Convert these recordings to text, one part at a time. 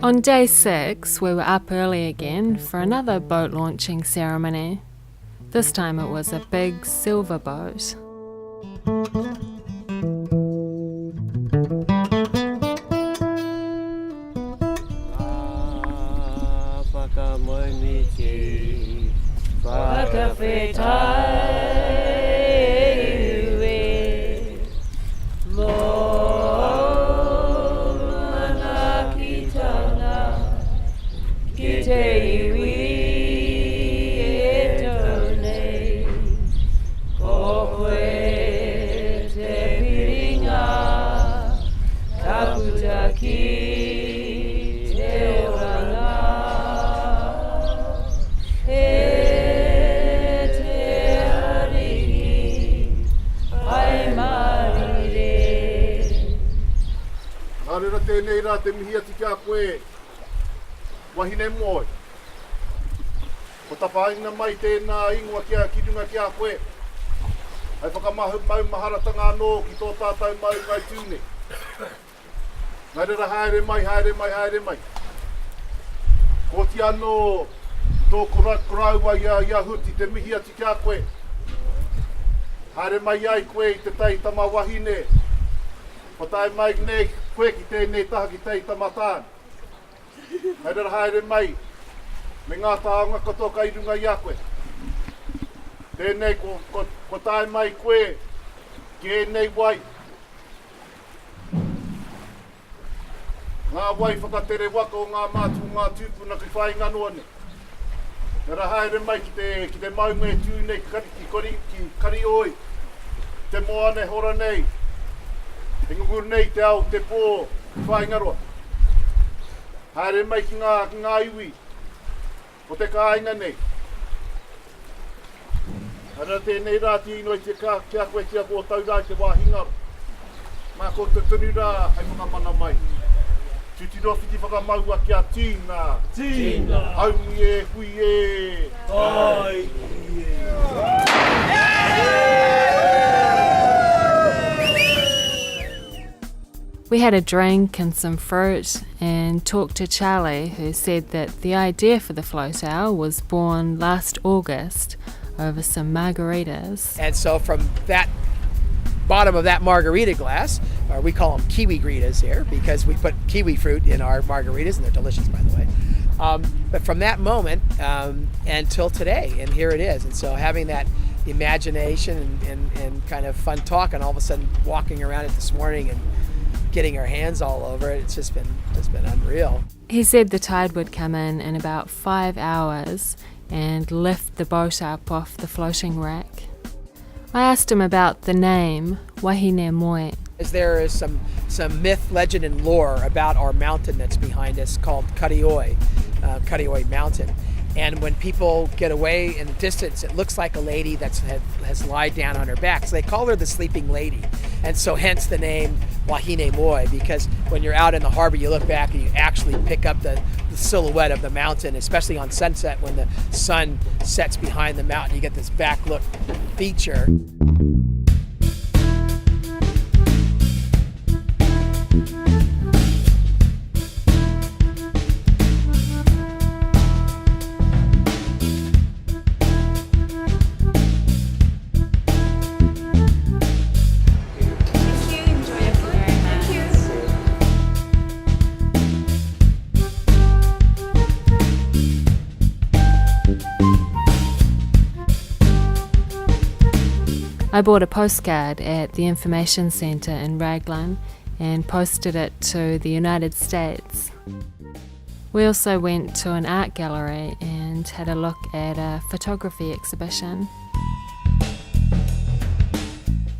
On day 6, we were up early again for another boat launching ceremony. This time it was a big silver boat. Arera tēnei rā te mihi ati kia koe, Wahine Moe. Ko tapaina mai tēnā ingoa kia kirunga kia koe. Ai whakamahu maharatanga anō ki tō tātai mau ngai tūne. Arera haere mai. Ko ti anō tō koraua ia huti te mihi ati kia koe. Haere mai ai koe I te tai tama wahine. Ko tai mai nei koe ki tēnei taha ki tei tamatān. Haere mai, me ngā tāonga kotoka I runga I a koe. Tēnei ko tai mai koe ki ēnei wai. Ngā wai whakatere waka o ngā mātu ngā tūpuna ki whai nganoa ne. Haere mai ki te maunga e tūnei ki karioi. Te moane hora nei. Te ngukuru nei te au, te pō, whaingaroa. Haere mai ki ngā iwi, o te kāinga nei. Haere tēnei rā ti inoi te kia koe kia kō taurai te wāhingaro. Mā ko te tunu rā, hei mga mana mai. Tutiro whiti whakamaua kia tīna. Tīna. Aumi e, hui e. Tai. We had a drink and some fruit and talked to Charlie, who said that the idea for the float hour was born last August over some margaritas. And so from that bottom of that margarita glass, or we call them kiwi gritas here because we put kiwi fruit in our margaritas and they're delicious, by the way. But from that moment until today, and here it is. And so having that imagination and kind of fun talk, and all of a sudden walking around it this morning and getting our hands all over it, it's just been unreal. He said the tide would come in about 5 hours and lift the boat up off the floating rack. I asked him about the name, Wahine Moe. There is some myth, legend, and lore about our mountain that's behind us called Karioi Mountain. And when people get away in the distance, it looks like a lady that has lied down on her back. So they call her the sleeping lady. And so hence the name Wahine Moe, because when you're out in the harbor, you look back and you actually pick up the silhouette of the mountain, especially on sunset when the sun sets behind the mountain. You get this back look feature. I bought a postcard at the information centre in Raglan and posted it to the United States. We also went to an art gallery and had a look at a photography exhibition.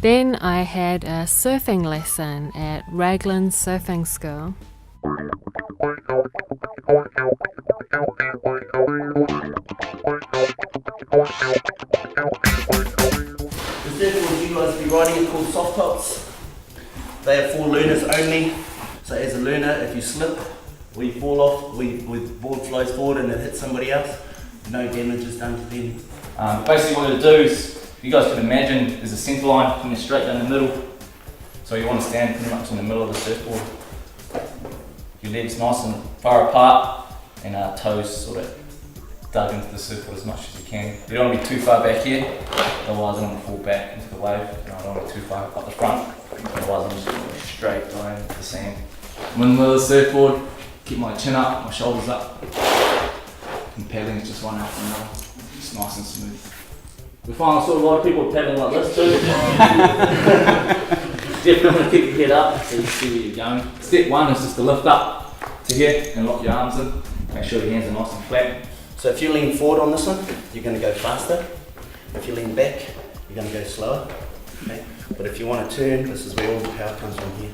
Then I had a surfing lesson at Raglan Surfing School. The surfboard you guys will be riding are called soft tops. They are for learners only. So as a learner, if you slip or you fall off, the board flows forward and it hits somebody else, no damage is done to them. Basically what it'll do is, if you guys can imagine, there's a centre line coming straight down the middle. So you want to stand pretty much in the middle of the surfboard. your legs nice and far apart and toes sort of dug into the surfboard as much as you can. You don't want to be too far back here, otherwise I'm going to fall back into the wave. And I don't want to be too far up the front, otherwise I'm just going to go straight down into the sand. When we're on the surfboard, keep my chin up, my shoulders up, and paddling is just one after another. It's nice and smooth. We find I saw a lot of people paddling like this too. Definitely keep your head up so you see where you're going. Step one is just to lift up to here and lock your arms in. Make sure your hands are nice and flat. So if you lean forward on this one, you're going to go faster. If you lean back, you're going to go slower. Okay? But if you want to turn, this is where all the power comes from here,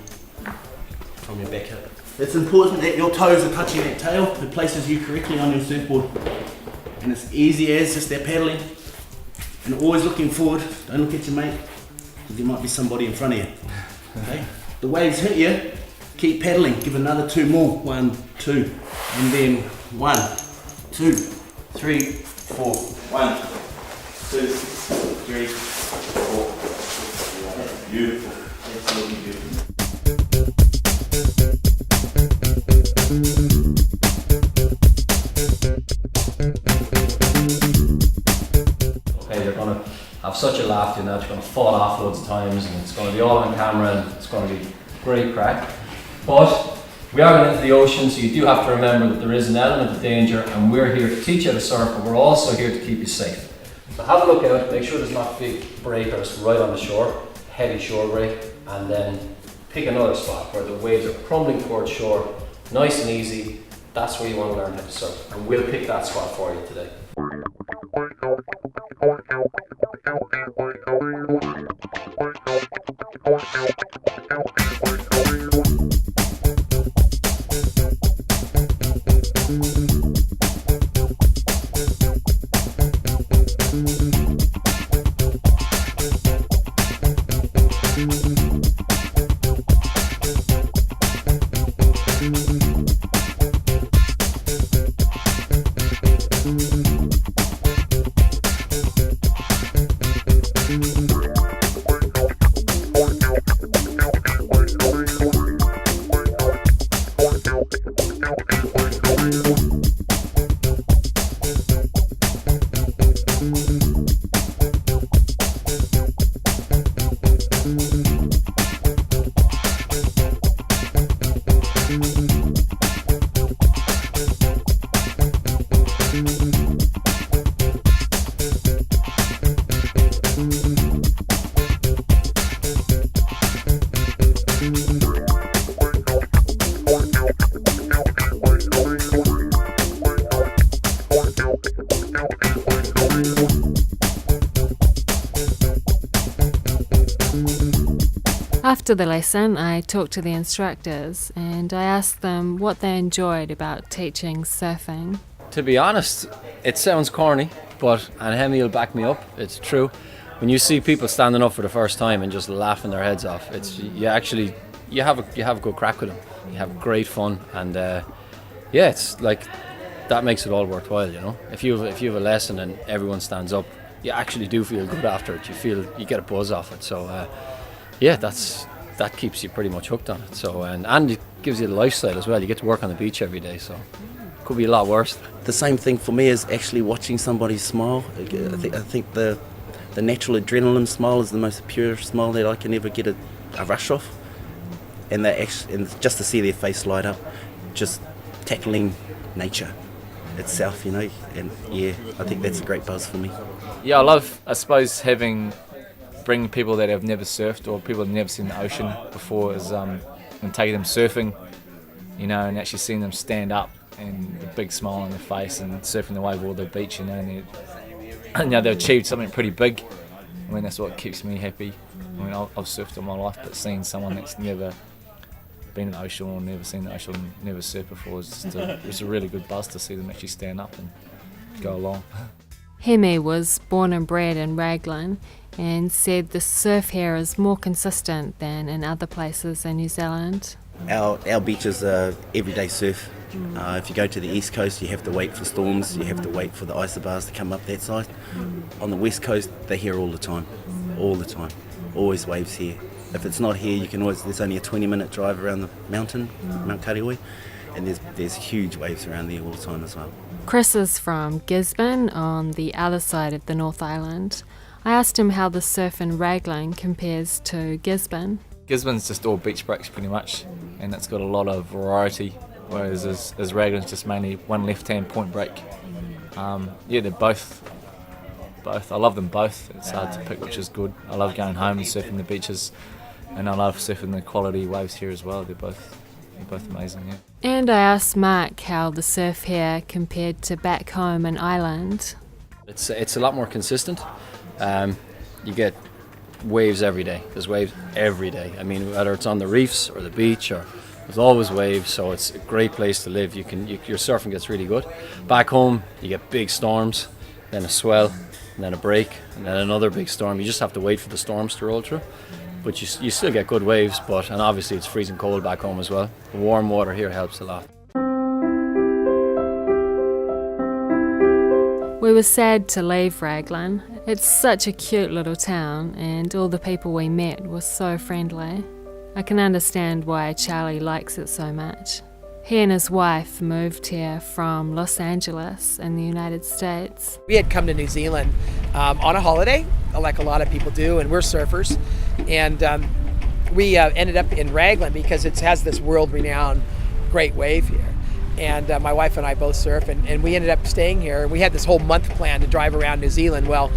from your back hip. It's important that your toes are touching that tail. It places you correctly on your surfboard. And it's easy as just that paddling. And always looking forward. Don't look at your mate, because there might be somebody in front of you. Okay? The waves hit you, keep paddling. Give another 2 more. 1, 2, and then 1, 2, 3, 4. 1, 2, 3, 4. That's beautiful. Absolutely beautiful. Okay, you're going to have such a laugh doing that, you're going to fall off loads of times and it's going to be all on camera and it's going to be great crack. But we are going into the ocean, so you do have to remember that there is an element of danger and we're here to teach you how to surf, but we're also here to keep you safe. So have a look out, make sure there's not big breakers right on the shore, heavy shore break, and then pick another spot where the waves are crumbling towards shore, nice and easy. That's where you want to learn how to surf, and we'll pick that spot for you today. After the lesson, I talked to the instructors and I asked them what they enjoyed about teaching surfing. To be honest, it sounds corny, and Hemi will back me up, it's true. When you see people standing up for the first time and just laughing their heads off, you have a good crack with them. You have great fun, and it's like that makes it all worthwhile, you know. If you have a lesson and everyone stands up, you actually do feel good after it. You get a buzz off it. So that keeps you pretty much hooked on it. So and it gives you the lifestyle as well. You get to work on the beach every day, so it could be a lot worse. The same thing for me is actually watching somebody smile. I think the natural adrenaline smile is the most pure smile that I can ever get a rush off. And just to see their face light up, just tackling nature itself, you know. And I think that's a great buzz for me. Yeah, I love, I suppose, bringing people that have never surfed or people that have never seen the ocean before and taking them surfing, you know, and actually seeing them stand up and a big smile on their face and surfing the wave all the beach, you know, and they've achieved something pretty big. I mean, that's what keeps me happy. I mean, I've surfed all my life, but seeing someone that's never been in the ocean or never seen the ocean, never surfed before, it's a really good buzz to see them actually stand up and go along. Hemi was born and bred in Raglan and said the surf here is more consistent than in other places in New Zealand. Our beaches are everyday surf. If you go to the east coast, you have to wait for storms, you have to wait for the isobars to come up that side. On the west coast, they're here all the time, always waves here. If it's not here, there's only a 20-minute drive around the mountain, Mount Karioi, and there's huge waves around there all the time as well. Chris is from Gisborne on the other side of the North Island. I asked him how the surf in Raglan compares to Gisborne. Gisborne's just all beach breaks pretty much, and it's got a lot of variety, whereas as Raglan's just mainly one left-hand point break. Yeah, they're both. I love them both. It's hard to pick which is good. I love going home and surfing the beaches, and I love surfing the quality waves here as well. They're both amazing, yeah. And I asked Mark how the surf here compared to back home in Ireland. It's a lot more consistent. You get waves every day. There's waves every day. I mean, whether it's on the reefs or the beach, or there's always waves. So it's a great place to live. Your surfing gets really good. Back home, you get big storms, then a swell, and then a break, and then another big storm. You just have to wait for the storms to roll through. But you still get good waves. And obviously it's freezing cold back home as well. The warm water here helps a lot. We were sad to leave Raglan. It's such a cute little town, and all the people we met were so friendly. I can understand why Charlie likes it so much. He and his wife moved here from Los Angeles in the United States. We had come to New Zealand on a holiday, like a lot of people do, and we're surfers. And we ended up in Raglan because it has this world-renowned great wave here. And my wife and I both surf, and we ended up staying here. We had this whole month plan to drive around New Zealand. Well,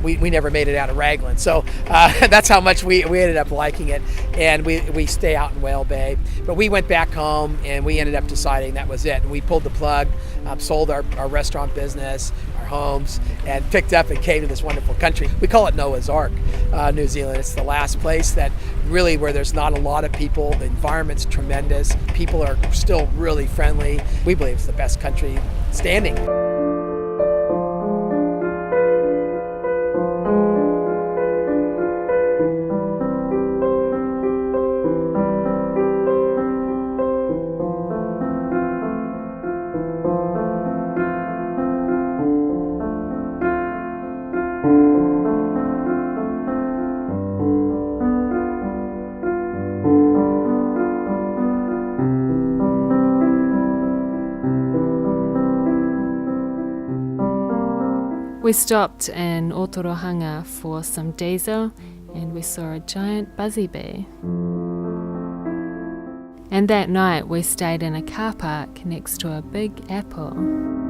we never made it out of Raglan, so that's how much we ended up liking it. And we stay out in Whale Bay. But we went back home, and we ended up deciding that was it. And we pulled the plug, sold our restaurant business, our homes, and picked up and came to this wonderful country. We call it Noah's Ark, New Zealand. It's the last place that really where there's not a lot of people. The environment's tremendous. People are still really friendly. We believe it's the best country standing. We stopped in Otorohanga for some diesel, and we saw a giant buzzy bee. And that night we stayed in a car park next to a big apple.